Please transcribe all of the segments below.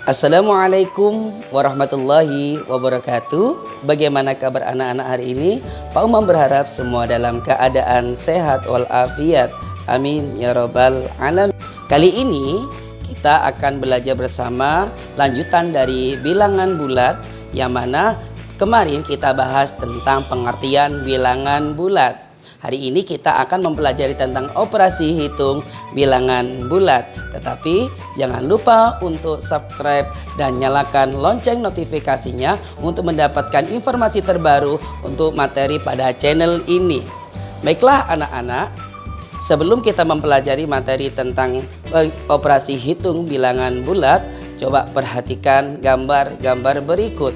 Assalamualaikum warahmatullahi wabarakatuh. Bagaimana kabar anak-anak hari ini? Pak Umam berharap semua dalam keadaan sehat walafiat. Amin ya robbal alamin. Kali ini kita akan belajar bersama lanjutan dari bilangan bulat, yang mana kemarin kita bahas tentang pengertian bilangan bulat. Hari ini kita akan mempelajari tentang operasi hitung bilangan bulat. Tetapi jangan lupa untuk subscribe dan nyalakan lonceng notifikasinya untuk mendapatkan informasi terbaru untuk materi pada channel ini. Baiklah anak-anak, sebelum kita mempelajari materi tentang operasi hitung bilangan bulat, coba perhatikan gambar-gambar berikut.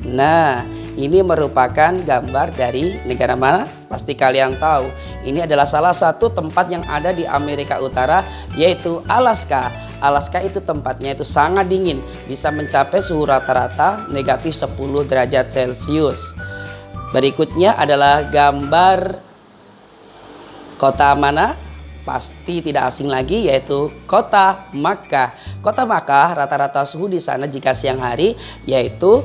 Nah, ini merupakan gambar dari negara mana? Pasti kalian tahu. Ini adalah salah satu tempat yang ada di Amerika Utara, yaitu Alaska. Alaska itu tempatnya itu sangat dingin, bisa mencapai suhu rata-rata negatif 10 derajat Celcius. Berikutnya adalah gambar kota mana? Pasti tidak asing lagi, yaitu kota Makkah. Kota Makkah rata-rata suhu di sana jika siang hari yaitu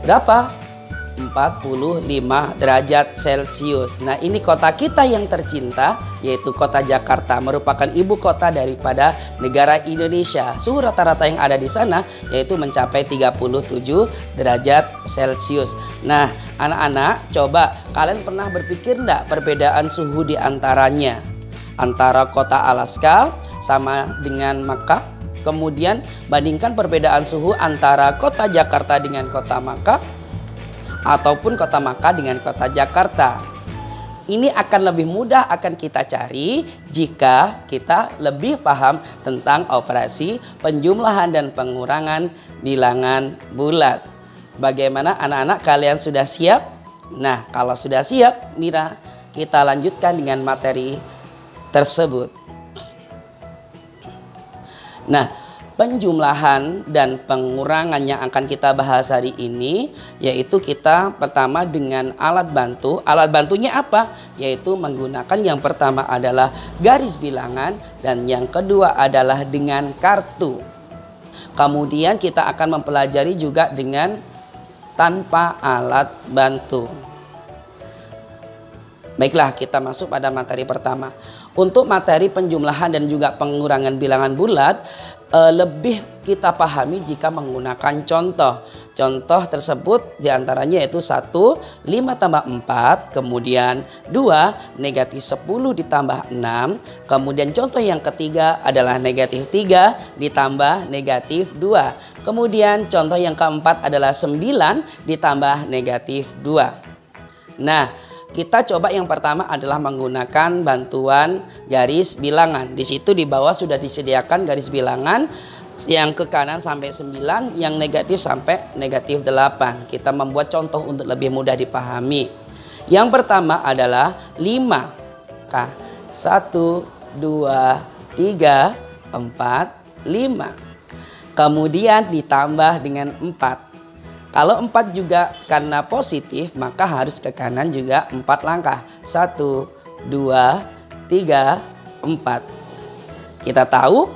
berapa? 45 derajat Celcius. Nah, ini kota kita yang tercinta, yaitu kota Jakarta, merupakan ibu kota daripada negara Indonesia. Suhu rata-rata yang ada di sana yaitu mencapai 37 derajat Celcius. Nah, anak-anak, coba kalian pernah berpikir enggak perbedaan suhu di antaranya? Antara kota Alaska sama dengan Makkah. Kemudian bandingkan perbedaan suhu antara kota Jakarta dengan kota Makkah, ataupun kota Makkah dengan kota Jakarta. Ini akan lebih mudah akan kita cari jika kita lebih paham tentang operasi penjumlahan dan pengurangan bilangan bulat. Bagaimana anak-anak, kalian sudah siap? Nah, kalau sudah siap, Mira, kita lanjutkan dengan materi tersebut. Nah, penjumlahan dan pengurangan yang akan kita bahas hari ini, yaitu kita pertama dengan alat bantu. Alat bantunya apa? Yaitu menggunakan yang pertama adalah garis bilangan dan yang kedua adalah dengan kartu. Kemudian kita akan mempelajari juga dengan tanpa alat bantu. Baiklah, kita masuk pada materi pertama. Untuk materi penjumlahan dan juga pengurangan bilangan bulat, lebih kita pahami jika menggunakan contoh. Contoh tersebut diantaranya yaitu 1, 5 tambah 4, kemudian 2, negatif 10 ditambah 6, kemudian contoh yang ketiga adalah negatif 3 ditambah negatif 2, kemudian contoh yang keempat adalah 9 ditambah negatif 2. Nah, kita coba yang pertama adalah menggunakan bantuan garis bilangan. Di situ di bawah sudah disediakan garis bilangan yang ke kanan sampai 9, yang negatif sampai negatif 8. Kita membuat contoh untuk lebih mudah dipahami. Yang pertama adalah 5. 1, 2, 3, 4, 5. Kemudian ditambah dengan 4. Kalau 4 juga karena positif, maka harus ke kanan juga 4 langkah. 1, 2, 3, 4. Kita tahu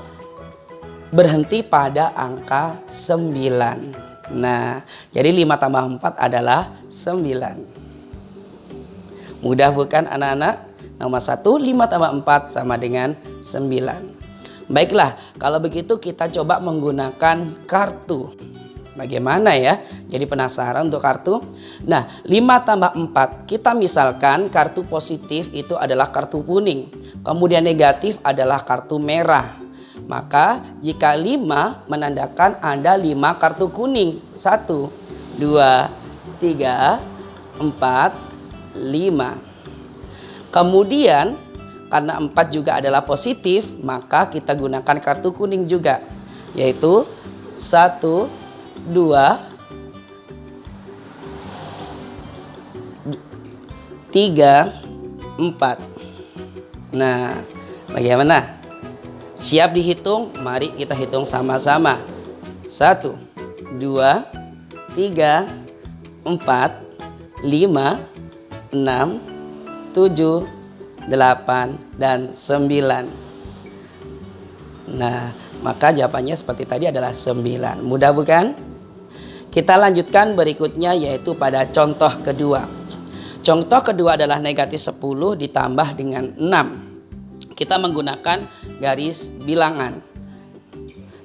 berhenti pada angka 9. Nah, jadi 5 tambah 4 adalah 9. Mudah bukan anak-anak? Nomor 1, 5 tambah 4 sama dengan 9. Baiklah, kalau begitu kita coba menggunakan kartu. Bagaimana ya? Jadi penasaran untuk kartu? Nah, 5 tambah 4. Kita misalkan kartu positif itu adalah kartu kuning. Kemudian negatif adalah kartu merah. Maka jika 5 menandakan ada 5 kartu kuning. 1, 2, 3, 4, 5. Kemudian karena 4 juga adalah positif, maka kita gunakan kartu kuning juga. Yaitu 1, 2, 3, 4. Nah, bagaimana? Siap dihitung? Mari kita hitung sama-sama. 1, 2, 3, 4, 5, 6, 7, 8, dan 9. Nah, Maka jawabannya seperti tadi adalah 9. Mudah bukan? Kita lanjutkan berikutnya yaitu pada contoh kedua. Contoh kedua adalah negatif 10 ditambah dengan 6. Kita menggunakan garis bilangan.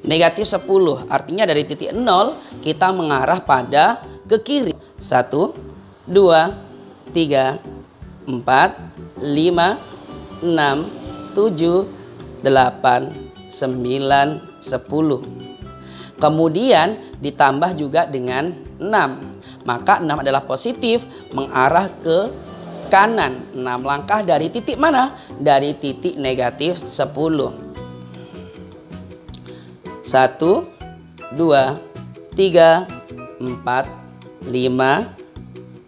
Negatif 10 artinya dari titik 0 kita mengarah pada ke kiri. 1, 2, 3, 4, 5, 6, 7, 8, 9, 10. Kemudian ditambah juga dengan 6. Maka 6 adalah positif mengarah ke kanan. 6 langkah dari titik mana? Dari titik negatif 10. 1, 2, 3, 4, 5,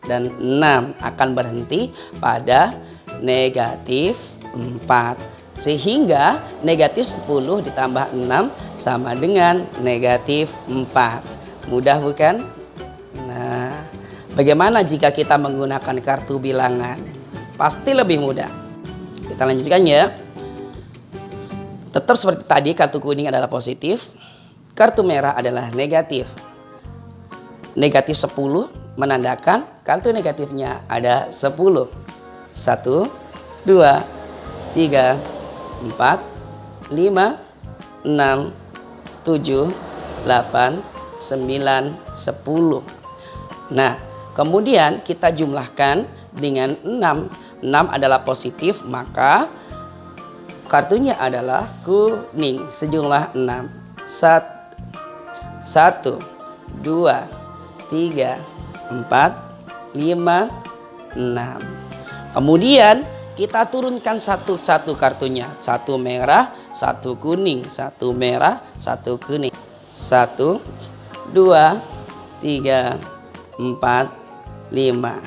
dan 6 akan berhenti pada negatif 4. Sehingga negatif 10 ditambah 6 sama dengan negatif 4. Mudah bukan? Nah, bagaimana jika kita menggunakan kartu bilangan? Pasti lebih mudah. Kita lanjutkan ya. Tetap seperti tadi, kartu kuning adalah positif, kartu merah adalah negatif. Negatif 10 menandakan kartu negatifnya ada 10. 1, 2, 3, 4, 5, 6, 7, 8, 9, 10. Nah, kemudian kita jumlahkan dengan 6. 6 adalah positif, maka kartunya adalah kuning sejumlah 6. 1, 2, 3, 4, 5, 6. Kemudian kita turunkan satu-satu kartunya. 1 merah, 1 kuning, 1 merah, 1 kuning. 1, 2, 3, 4, 5.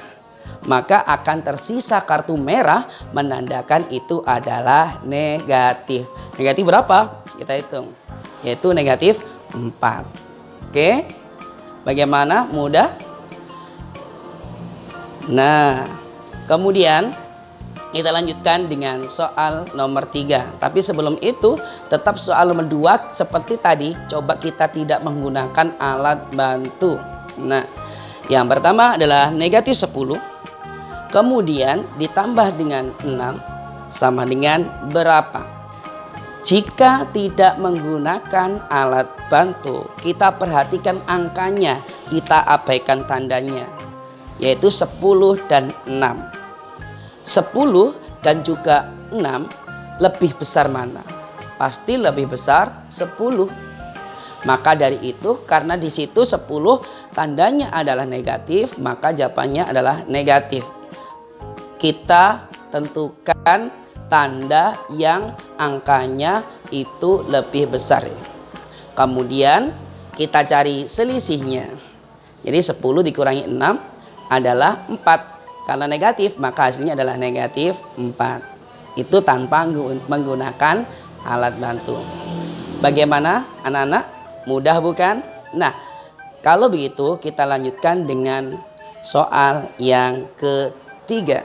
Maka akan tersisa kartu merah menandakan itu adalah negatif. Negatif berapa? Kita hitung. Yaitu negatif 4. Oke. Bagaimana? Mudah? Nah, kemudian kita lanjutkan dengan soal nomor 3. Tapi sebelum itu, tetap soal nomor 2 seperti tadi. Coba kita tidak menggunakan alat bantu. Nah, yang pertama adalah negatif 10. Kemudian ditambah dengan 6 sama dengan berapa? Jika tidak menggunakan alat bantu, kita perhatikan angkanya, kita abaikan tandanya. Yaitu 10 dan 6. 10 dan juga 6 lebih besar mana? Pasti lebih besar 10. Maka dari itu karena di situ 10 tandanya adalah negatif, maka jawabannya adalah negatif. Kita tentukan tanda yang angkanya itu lebih besar. Kemudian kita cari selisihnya. Jadi 10 dikurangi 6 adalah 4. Karena negatif maka hasilnya adalah negatif 4. Itu tanpa menggunakan alat bantu. Bagaimana anak-anak? Mudah bukan? Nah, kalau begitu kita lanjutkan dengan soal yang ketiga.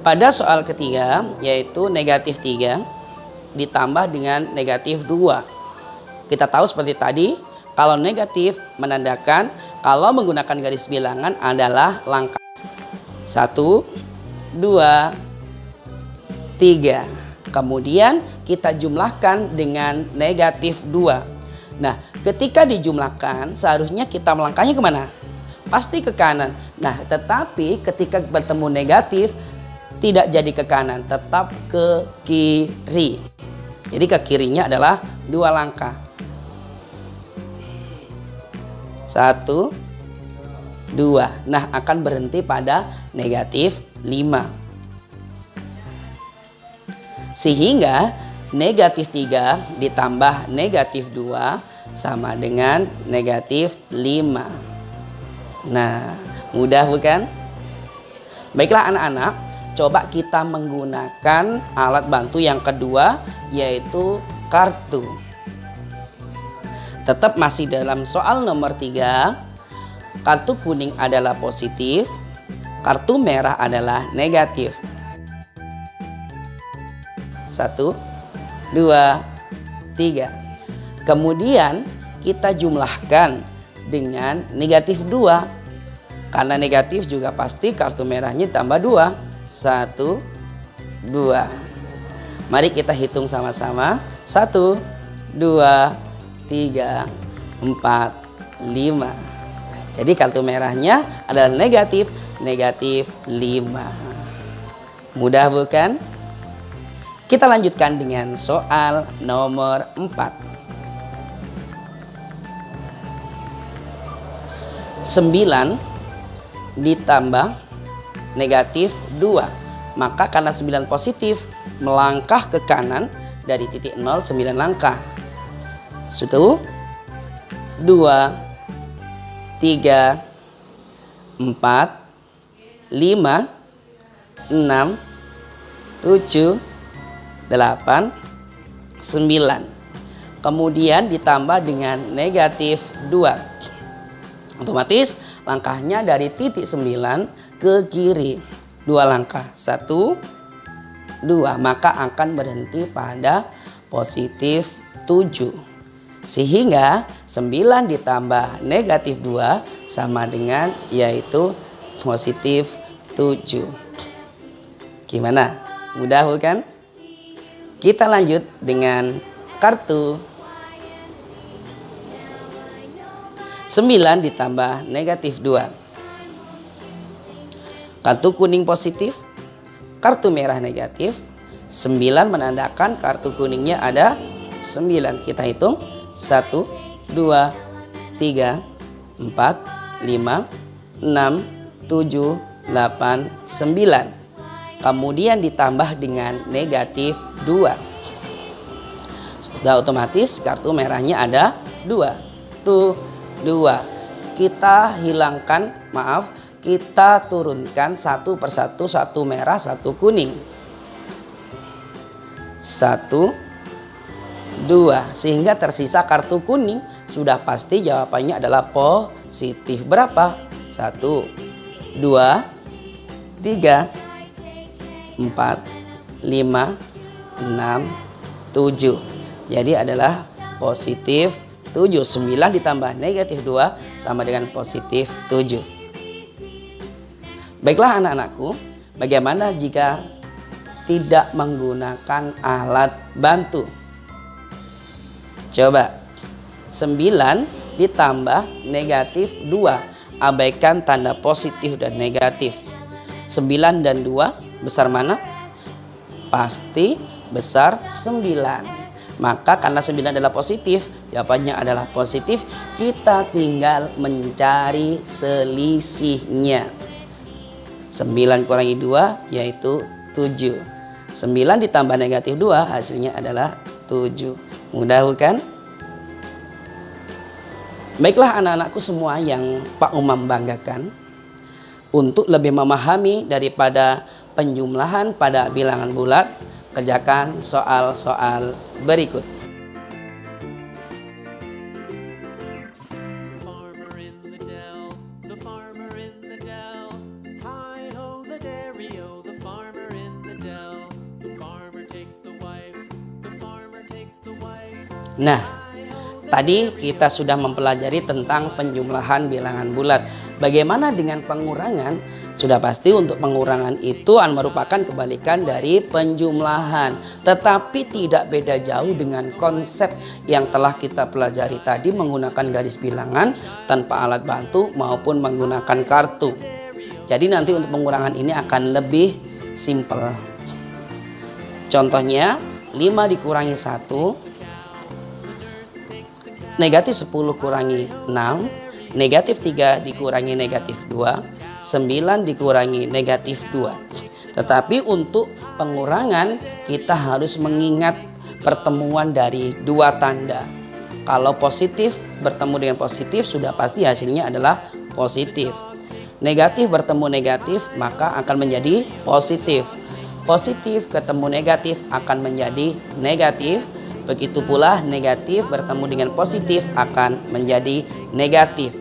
Pada soal ketiga yaitu negatif 3 ditambah dengan negatif 2. Kita tahu seperti tadi, kalau negatif menandakan kalau menggunakan garis bilangan adalah langkah 1, 2, 3. Kemudian kita jumlahkan dengan negatif 2. Nah, ketika dijumlahkan seharusnya kita melangkahnya kemana? Pasti ke kanan. Nah, tetapi ketika bertemu negatif tidak jadi ke kanan, tetap ke kiri. Jadi ke kirinya adalah 2 langkah. 1, 2. Nah, akan berhenti pada negatif 5. Sehingga negatif 3 ditambah negatif 2 sama dengan negatif 5. Nah, mudah bukan? Baiklah anak-anak, coba kita menggunakan alat bantu yang kedua yaitu kartu. Tetap masih dalam soal nomor 3. Kartu kuning adalah positif, kartu merah adalah negatif. 1, 2, 3. Kemudian kita jumlahkan dengan negatif 2. Karena negatif juga pasti kartu merahnya tambah 2. 1, 2. Mari kita hitung sama-sama. 1, 2, 3, 4, 5. Jadi kartu merahnya adalah negatif 5. Mudah bukan? Kita lanjutkan dengan soal nomor 4. 9 ditambah negatif 2. Maka karena 9 positif, melangkah ke kanan dari titik 0 9 langkah. 1, 2, 3, 4, 5, 6, 7, 8, 9. Kemudian ditambah dengan negatif 2. Otomatis langkahnya dari titik 9 ke kiri 2 langkah. 1, 2. Maka akan berhenti pada positif 7. Sehingga 9 ditambah negatif 2 sama dengan yaitu positif 7. Gimana? Mudah bukan? Kita lanjut dengan kartu 9 ditambah negatif 2. Kartu kuning positif, kartu merah negatif. 9 menandakan kartu kuningnya ada 9. Kita hitung 1, 2, 3, 4, 5, 6, 7, 8, 9. Kemudian ditambah dengan negatif 2. Sudah otomatis kartu merahnya ada 2. Tuh 2. Kita hilangkan, kita turunkan satu persatu, satu merah, satu kuning. 1, 2. Sehingga tersisa kartu kuning. Sudah pasti jawabannya adalah positif. Berapa? 1, 2, 3, 4, 5, 6, 7. Jadi adalah positif 7. 9 ditambah negatif 2 sama dengan positif 7. Baiklah anak-anakku, bagaimana jika tidak menggunakan alat bantu? Coba 9 ditambah negatif 2. Abaikan tanda positif dan negatif. 9 dan 2 besar mana? Pasti besar 9. Maka karena 9 adalah positif, jawabannya adalah positif. Kita tinggal mencari selisihnya. 9 kurangi 2 yaitu 7. 9 ditambah negatif 2 hasilnya adalah 7. Mudah bukan? Baiklah anak-anakku semua yang Pak Umam banggakan. Untuk lebih memahami daripada penjumlahan pada bilangan bulat, kerjakan soal-soal berikut. Nah, tadi kita sudah mempelajari tentang penjumlahan bilangan bulat. Bagaimana dengan pengurangan? Sudah pasti untuk pengurangan itu merupakan kebalikan dari penjumlahan. Tetapi tidak beda jauh dengan konsep yang telah kita pelajari tadi menggunakan garis bilangan tanpa alat bantu maupun menggunakan kartu. Jadi nanti untuk pengurangan ini akan lebih simpel. Contohnya 5 dikurangi 1. Negatif 10 kurangi 6, negatif 3 dikurangi negatif 2, 9 dikurangi negatif 2. Tetapi untuk pengurangan kita harus mengingat pertemuan dari dua tanda. Kalau positif bertemu dengan positif sudah pasti hasilnya adalah positif. Negatif bertemu negatif maka akan menjadi positif. Positif ketemu negatif akan menjadi negatif. Begitu pula negatif bertemu dengan positif akan menjadi negatif.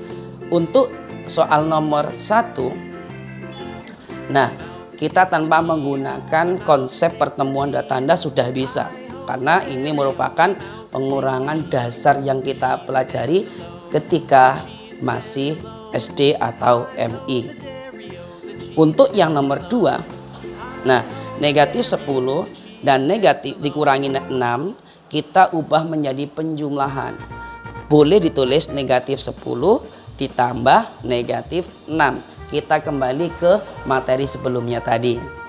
Untuk soal nomor 1, nah kita tanpa menggunakan konsep pertemuan dua tanda sudah bisa. karena ini merupakan pengurangan dasar yang kita pelajari ketika masih SD atau MI. Untuk yang nomor 2, nah negatif 10 dan negatif dikurangi 6 kita ubah menjadi penjumlahan. Boleh ditulis negatif 10 ditambah negatif 6. Kita kembali ke materi sebelumnya tadi.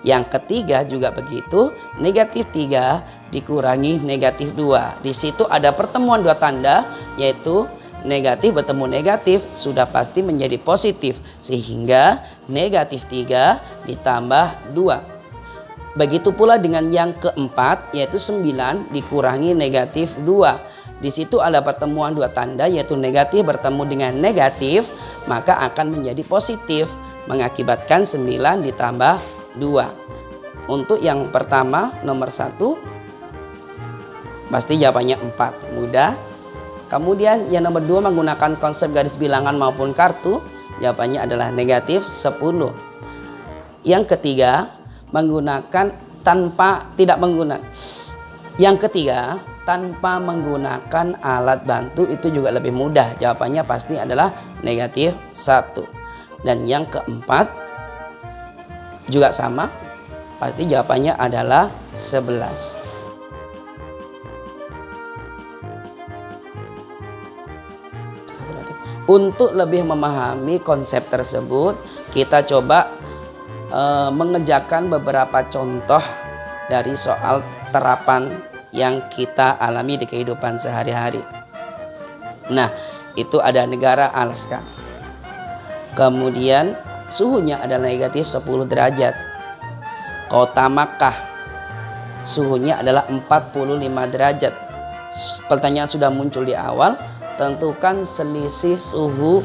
Yang ketiga juga begitu, negatif 3 dikurangi negatif 2. Di situ ada pertemuan dua tanda, yaitu negatif bertemu negatif sudah pasti menjadi positif, sehingga negatif 3 ditambah 2. Begitu pula dengan yang keempat, yaitu 9 dikurangi negatif 2. Di situ ada pertemuan dua tanda, yaitu negatif bertemu dengan negatif, maka akan menjadi positif, mengakibatkan 9 ditambah 2. Untuk yang pertama nomor 1 pasti jawabannya 4, mudah. Kemudian yang nomor 2 menggunakan konsep garis bilangan maupun kartu, jawabannya adalah negatif 10. Yang ketiga menggunakan Yang ketiga tanpa menggunakan alat bantu, itu juga lebih mudah, jawabannya pasti adalah negatif 1. Dan yang keempat juga sama, pasti jawabannya adalah 11. Untuk lebih memahami konsep tersebut, kita coba mengerjakan beberapa contoh dari soal terapan yang kita alami di kehidupan sehari-hari. Nah, itu ada negara Alaska. Kemudian suhunya adalah negatif 10 derajat. Kota Makkah, suhunya adalah 45 derajat. Pertanyaan sudah muncul di awal, tentukan selisih suhu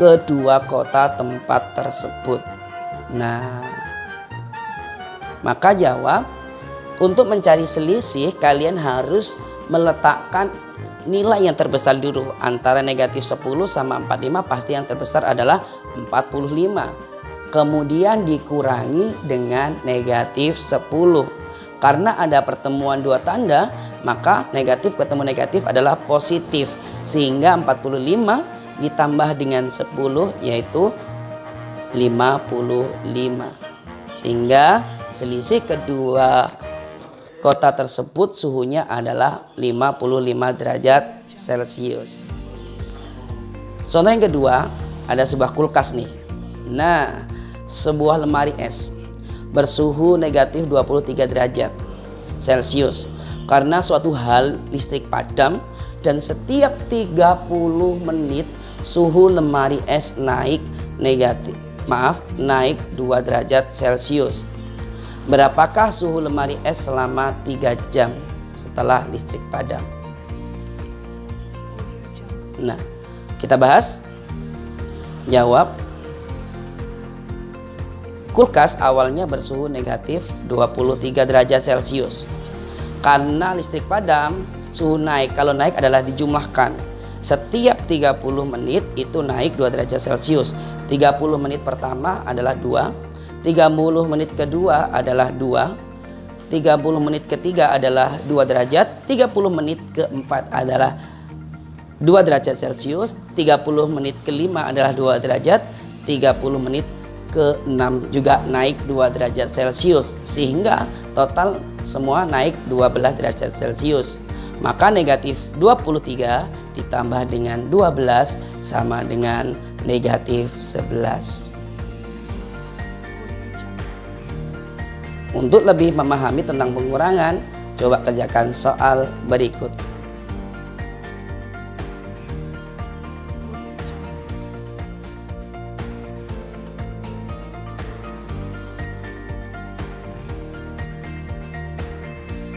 kedua kota tempat tersebut. Nah, maka jawab, untuk mencari selisih kalian harus meletakkan nilai yang terbesar dulu. Antara negatif 10 sama 45 pasti yang terbesar adalah 45. Kemudian dikurangi dengan negatif 10. Karena ada pertemuan dua tanda, maka negatif ketemu negatif adalah positif. Sehingga 45 ditambah dengan 10 yaitu 55. Sehingga selisih kedua kota tersebut suhunya adalah 55 derajat Celcius. Contoh yang kedua, ada sebuah kulkas nih. Nah, sebuah lemari es bersuhu negatif 23 derajat Celcius. Karena suatu hal listrik padam dan setiap 30 menit suhu lemari es naik 2 derajat Celcius. Berapakah suhu lemari es selama 3 jam setelah listrik padam? Nah, kita bahas. Jawab. Kulkas awalnya bersuhu negatif 23 derajat Celcius. Karena listrik padam, suhu naik. Kalau naik adalah dijumlahkan. Setiap 30 menit itu naik 2 derajat Celcius. 30 menit pertama adalah 2. 30 menit kedua adalah 2. 30 menit ketiga adalah 2 derajat. 30 menit keempat adalah 2 derajat Celcius. 30 menit kelima adalah 2 derajat. 30 menit ke-6 juga naik 2 derajat Celcius. Sehingga total semua naik 12 derajat Celcius. Maka negatif 23 ditambah dengan 12 sama dengan negatif 11. Untuk lebih memahami tentang pengurangan, coba kerjakan soal berikut.